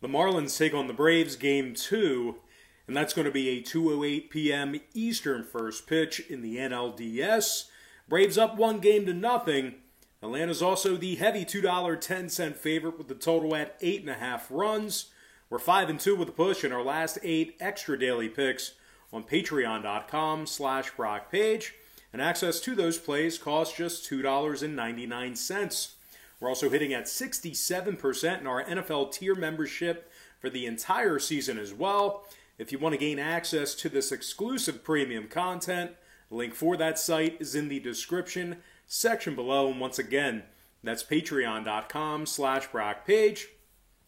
The Marlins take on the Braves Game 2, and that's going to be a 2:08 p.m. Eastern first pitch in the NLDS. Braves up 1-0. Atlanta's also the heavy $2.10 favorite with the total at 8.5 runs. We're 5-2 with a push in our last 8 extra daily picks on patreon.com/BrockPage, and access to those plays costs just $2.99. We're also hitting at 67% in our NFL tier membership for the entire season as well. If you want to gain access to this exclusive premium content, the link for that site is in the description section below. And once again, that's patreon.com/BrockPage.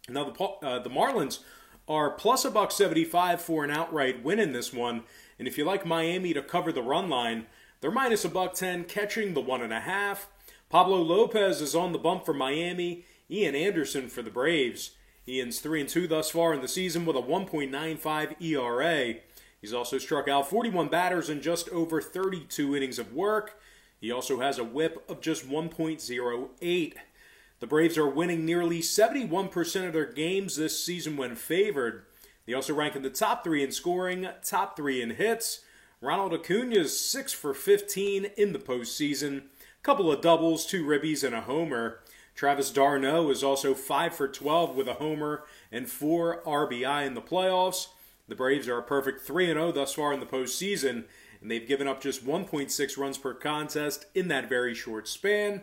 Now the Marlins are plus $1.75 for an outright win in this one. And if you like Miami to cover the run line, they're minus $1.10 catching the 1.5. Pablo Lopez is on the bump for Miami. Ian Anderson for the Braves. Ian's 3-2 thus far in the season with a 1.95 ERA. He's also struck out 41 batters in just over 32 innings of work. He also has a whip of just 1.08. The Braves are winning nearly 71% of their games this season when favored. They also rank in the top 3 in scoring, top 3 in hits. Ronald Acuna is 6 for 15 in the postseason. Couple of doubles, 2 ribbies, and a homer. Travis d'Arnaud is also 5 for 12 with a homer and 4 RBI in the playoffs. The Braves are a perfect 3-0 thus far in the postseason, and they've given up just 1.6 runs per contest in that very short span.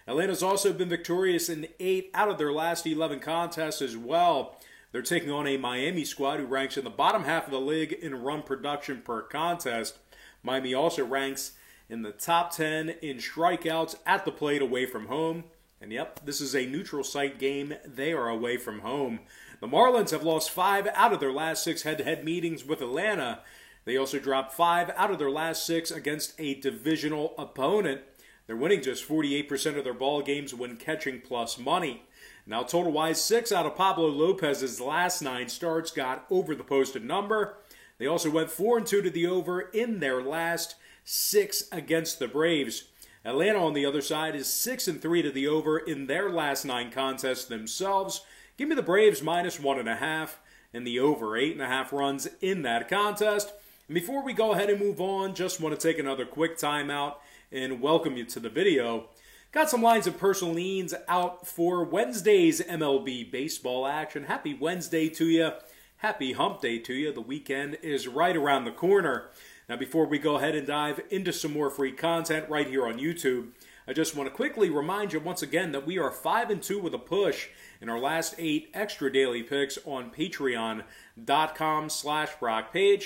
Atlanta's also been victorious in 8 out of their last 11 contests as well. They're taking on a Miami squad who ranks in the bottom half of the league in run production per contest. Miami also ranks in the top 10 in strikeouts at the plate away from home. And yep, this is a neutral site game. They are away from home. The Marlins have lost 5 out of their last 6 head-to-head meetings with Atlanta. They also dropped 5 out of their last 6 against a divisional opponent. They're winning just 48% of their ball games when catching plus money. Now, total-wise, 6 out of Pablo Lopez's last 9 starts got over the posted number. They also went 4-2 to the over in their last 6 against the Braves. Atlanta, on the other side, is 6-3 to the over in their last 9 contests themselves. Give me the Braves minus 1.5 and the over 8.5 runs in that contest. And before we go ahead and move on, just want to take another quick timeout and welcome you to the video. Got some lines of personal leans out for Wednesday's MLB baseball action. Happy Wednesday to you. Happy hump day to you. The weekend is right around the corner. Now, before we go ahead and dive into some more free content right here on YouTube, I just want to quickly remind you once again that we are 5-2 with a push in our last 8 extra daily picks on patreon.com/BrockPage.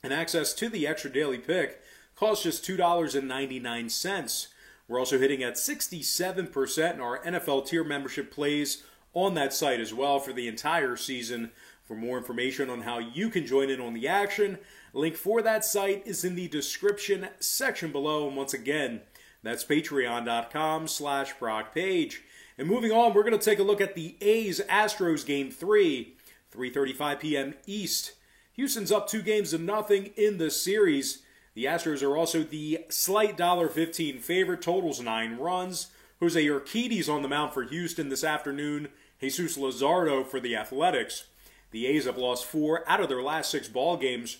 And access to the extra daily pick costs just $2.99. We're also hitting at 67% in our NFL tier membership plays on that site as well for the entire season. For more information on how you can join in on the action, a link for that site is in the description section below. And once again, that's patreon.com/BrockPage. And moving on, we're going to take a look at the A's-Astros Game 3, 3:35 p.m. East. Houston's up 2-0 in the series. The Astros are also the slight $1.15 favorite. Totals 9 runs. Jose Urquidy's on the mound for Houston this afternoon. Jesus Luzardo for the Athletics. The A's have lost 4 out of their last 6 ball games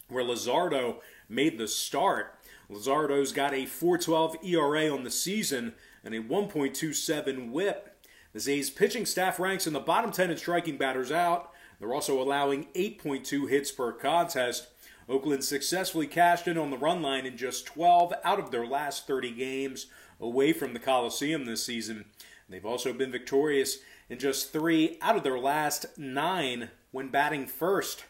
where Luzardo made the start. Luzardo's got a 4.12 ERA on the season and a 1.27 whip. The A's pitching staff ranks in the bottom 10 in striking batters out. They're also allowing 8.2 hits per contest. Oakland successfully cashed in on the run line in just 12 out of their last 30 games away from the Coliseum this season. They've also been victorious in just 3 out of their last 9 when batting first.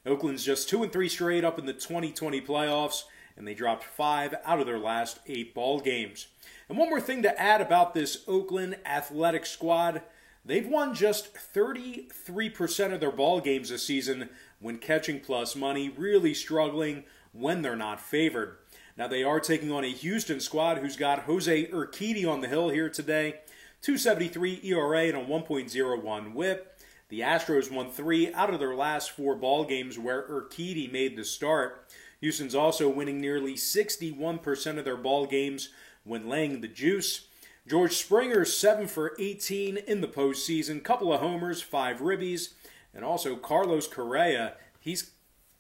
Oakland's just 2-3 straight up in the 2020 playoffs, and they dropped 5 out of their last 8 ball games. And one more thing to add about this Oakland Athletics squad, they've won just 33% of their ball games this season when catching plus money, really struggling when they're not favored. Now, they are taking on a Houston squad who's got Jose Urquidy on the hill here today. 2.73 ERA and a 1.01 whip. The Astros won 3 out of their last 4 ball games where Urquidy made the start. Houston's also winning nearly 61% of their ball games when laying the juice. George Springer, 7 for 18 in the postseason. Couple of homers, 5 ribbies. And also Carlos Correa, he's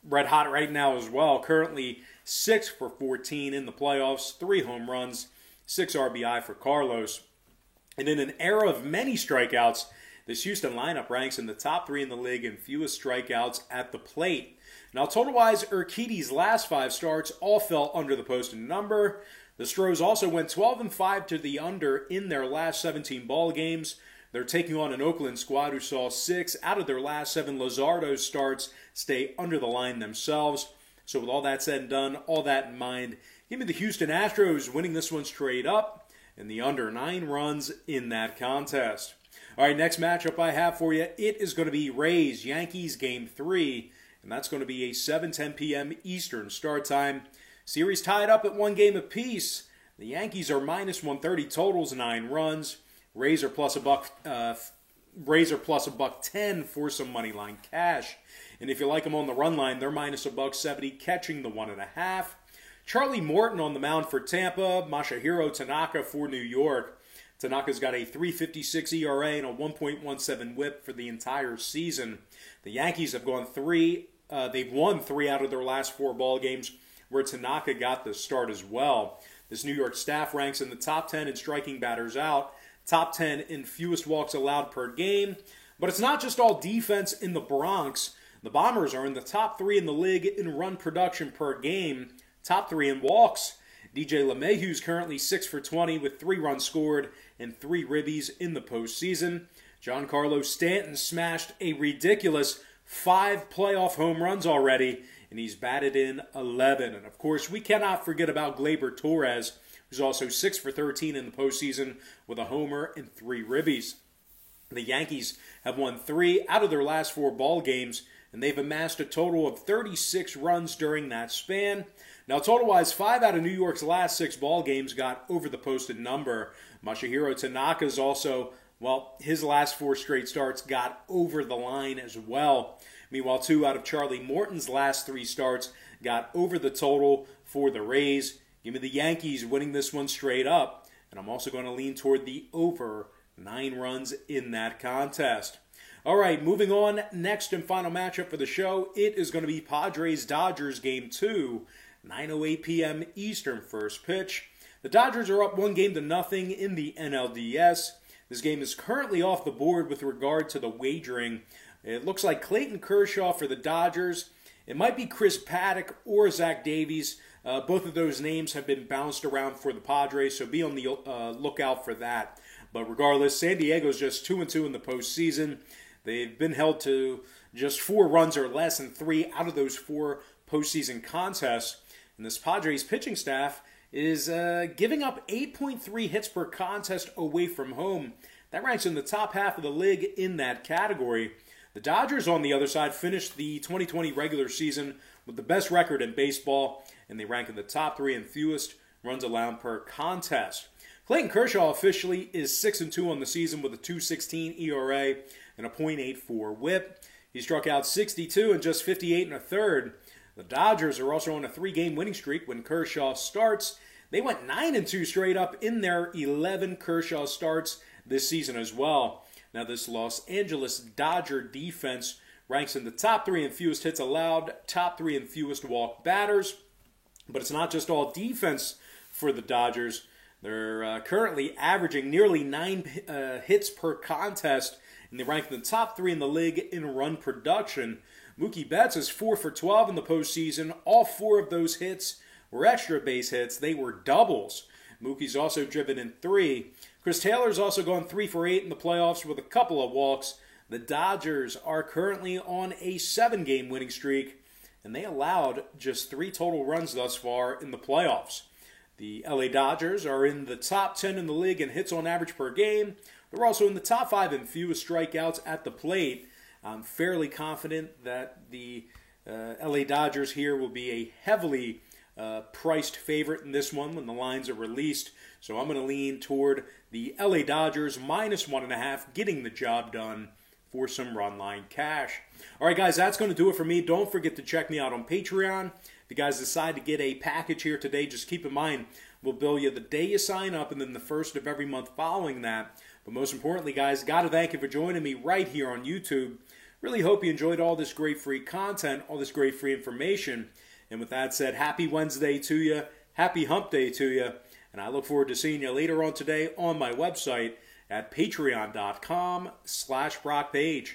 red hot right now as well. Currently 6 for 14 in the playoffs, 3 home runs, 6 RBI for Carlos. And in an era of many strikeouts, this Houston lineup ranks in the top 3 in the league in fewest strikeouts at the plate. Now, total-wise, Urquidy's last 5 starts all fell under the posted number. The Stros also went 12-5 to the under in their last 17 ball games. They're taking on an Oakland squad who saw 6 out of their last 7 Luzardo starts stay under the line themselves. So with all that said and done, all that in mind, give me the Houston Astros winning this one straight up and the under 9 runs in that contest. All right, next matchup I have for you, it is going to be Rays-Yankees Game 3, and that's going to be a 7:10 p.m. Eastern start time. Series tied up at 1 game apiece. The Yankees are minus 130 totals, 9 runs. Rays are plus $1.10 for some money line cash. And if you like them on the run line, they're minus $1.70, catching the 1.5. Charlie Morton on the mound for Tampa. Masahiro Tanaka for New York. Tanaka's got a 3.56 ERA and a 1.17 WHIP for the entire season. The Yankees have gone 3. They've won 3 out of their last 4 ball games, where Tanaka got the start as well. This New York staff ranks in the top 10 in striking batters out, top 10 in fewest walks allowed per game. But it's not just all defense in the Bronx. The Bombers are in the top 3 in the league in run production per game, top 3 in walks. DJ LeMahieu is currently 6 for 20 with 3 runs scored and 3 ribbies in the postseason. Giancarlo Stanton smashed a ridiculous 5 playoff home runs already, and he's batted in 11. And of course, we cannot forget about Gleyber Torres, who's also 6 for 13 in the postseason with a homer and 3 ribbies. The Yankees have won 3 out of their last 4 ball games, and they've amassed a total of 36 runs during that span. Now, total-wise, 5 out of New York's last 6 ball games got over the posted number. Masahiro Tanaka's also, well, his last 4 straight starts got over the line as well. Meanwhile, 2 out of Charlie Morton's last 3 starts got over the total for the Rays. Give me the Yankees winning this one straight up. And I'm also going to lean toward the over 9 runs in that contest. All right, moving on. Next and final matchup for the show, it is going to be Padres-Dodgers Game 2. 9:08 p.m. Eastern first pitch. The Dodgers are up 1-0 in the NLDS. This game is currently off the board with regard to the wagering. It looks like Clayton Kershaw for the Dodgers. It might be Chris Paddock or Zach Davies. Both of those names have been bounced around for the Padres, so be on the lookout for that. But regardless, San Diego's just 2-2 in the postseason. They've been held to just 4 runs or less in 3 out of those 4 postseason contests. And this Padres pitching staff is giving up 8.3 hits per contest away from home. That ranks in the top half of the league in that category. The Dodgers, on the other side, finished the 2020 regular season with the best record in baseball, and they rank in the top 3 in fewest runs allowed per contest. Clayton Kershaw officially is 6-2 on the season with a 2.16 ERA and a .84 WHIP. He struck out 62 in just 58 1/3. The Dodgers are also on a 3-game winning streak when Kershaw starts. They went 9-2 straight up in their 11 Kershaw starts this season as well. Now, this Los Angeles Dodger defense ranks in the top 3 in fewest hits allowed, top 3 in fewest walk batters. But it's not just all defense for the Dodgers. They're currently averaging nearly 9 hits per contest, and they rank in the top 3 in the league in run production. Mookie Betts is 4 for 12 in the postseason. All 4 of those hits were extra base hits. They were doubles. Mookie's also driven in 3. Chris Taylor's also gone 3 for 8 in the playoffs with a couple of walks. The Dodgers are currently on a 7-game winning streak, and they allowed just 3 total runs thus far in the playoffs. The LA Dodgers are in the top 10 in the league in hits on average per game. They're also in the top 5 in fewest strikeouts at the plate. I'm fairly confident that the LA Dodgers here will be a heavily priced favorite in this one when the lines are released. So I'm going to lean toward the LA Dodgers minus 1.5, getting the job done for some run line cash. All right, guys, that's going to do it for me. Don't forget to check me out on Patreon. If you guys decide to get a package here today, just keep in mind We'll bill you the day you sign up and then the first of every month following that. But most importantly, guys, got to thank you for joining me right here on YouTube. Really hope you enjoyed all this great free content, all this great free information. And with that said, happy Wednesday to you. Happy hump day to you. And I look forward to seeing you later on today on my website at patreon.com/BrockPage.